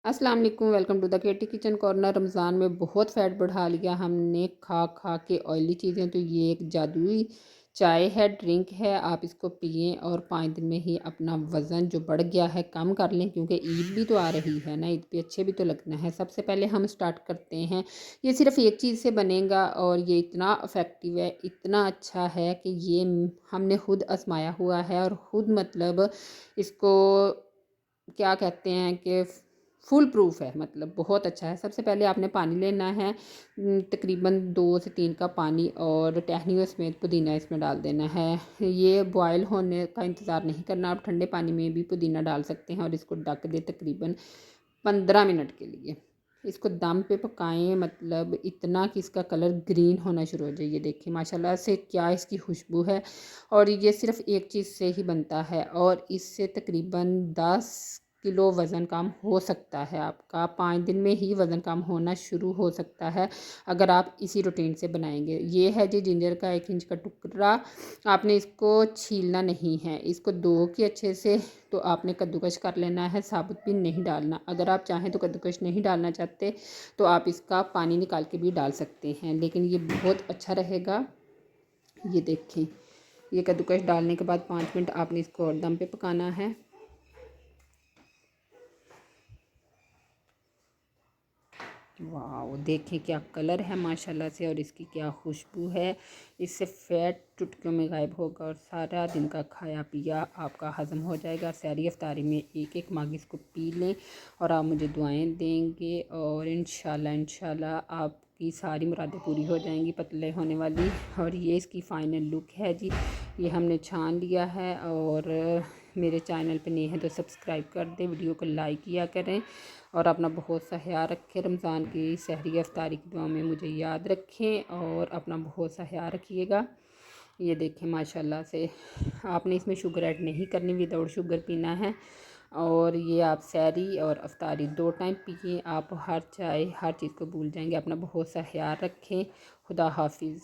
अस्सलाम वालेकुम, welcome to the KT kitchen corner. Ramzan में बहुत फ़ैट बढ़ा लिया हमने खा खा के ऑयली चीज़ें। तो ये एक जादुई चाय है, ड्रिंक है, आप इसको पिएं और 5 दिन में ही अपना वज़न जो बढ़ गया है कम कर लें, क्योंकि ईद भी तो आ रही है ना, ईद पे अच्छे भी तो लगना है। सबसे पहले हम स्टार्ट करते हैं। ये सिर्फ़ एक चीज़ से बनेगा और ये इतना इफ़ेक्टिव है, इतना अच्छा है कि ये हमने खुद आजमाया हुआ है और ख़ुद मतलब इसको क्या कहते हैं कि फुल प्रूफ है, मतलब बहुत अच्छा है। सबसे पहले आपने पानी लेना है, तकरीबन 2 से 3 कप पानी, और टहनियों समेत पुदीना इसमें डाल देना है। ये बॉयल होने का इंतज़ार नहीं करना, आप ठंडे पानी में भी पुदीना डाल सकते हैं और इसको ढक दे तकरीबन 15 मिनट के लिए। इसको दम पे पकाएं, मतलब इतना कि इसका कलर ग्रीन होना शुरू हो जाए। ये देखिए माशाल्लाह से क्या इसकी खुशबू है। और ये सिर्फ़ एक चीज़ से ही बनता है और इससे तकरीबन 10 किलो वज़न कम हो सकता है आपका। 5 दिन में ही वज़न कम होना शुरू हो सकता है अगर आप इसी रूटीन से बनाएंगे। ये है जी जिंजर का 1 इंच का टुकड़ा। आपने इसको छीलना नहीं है, इसको धो के अच्छे से तो आपने कद्दूकस कर लेना है, साबुत भी नहीं डालना। अगर आप चाहें तो कद्दूकस नहीं डालना चाहते तो आप इसका पानी निकाल के भी डाल सकते हैं, लेकिन ये बहुत अच्छा रहेगा। ये देखें, ये कद्दूकस डालने के बाद 5 मिनट आपने इसको और दम पे पकाना है। वाह, देखें क्या कलर है माशाल्लाह से, और इसकी क्या खुशबू है। इससे फ़ैट चुटकियों में गायब होगा और सारा दिन का खाया पिया आपका हज़म हो जाएगा। सहरी इफ्तारी में एक एक मग इसको पी लें और आप मुझे दुआएं देंगे और इंशाल्लाह आपकी सारी मुरादें पूरी हो जाएंगी पतले होने वाली। और ये इसकी फ़ाइनल लुक है जी। ये हमने छान लिया है, और मेरे चैनल पे नए हैं तो सब्सक्राइब कर दें, वीडियो को लाइक किया करें और अपना बहुत सा ख्याल रखें। रमज़ान की सहरी इफ्तारी की दुआ में मुझे याद रखें और अपना बहुत सा ख्याल रखिएगा। ये देखें माशाल्लाह से, आपने इसमें शुगर ऐड नहीं करनी, विदाउट शुगर पीना है। और ये आप सहरी और इफ्तारी 2 टाइम पिए, आप हर चाय हर चीज़ को भूल जाएंगे। अपना बहुत सा ख्याल रखें। खुदा हाफिज़।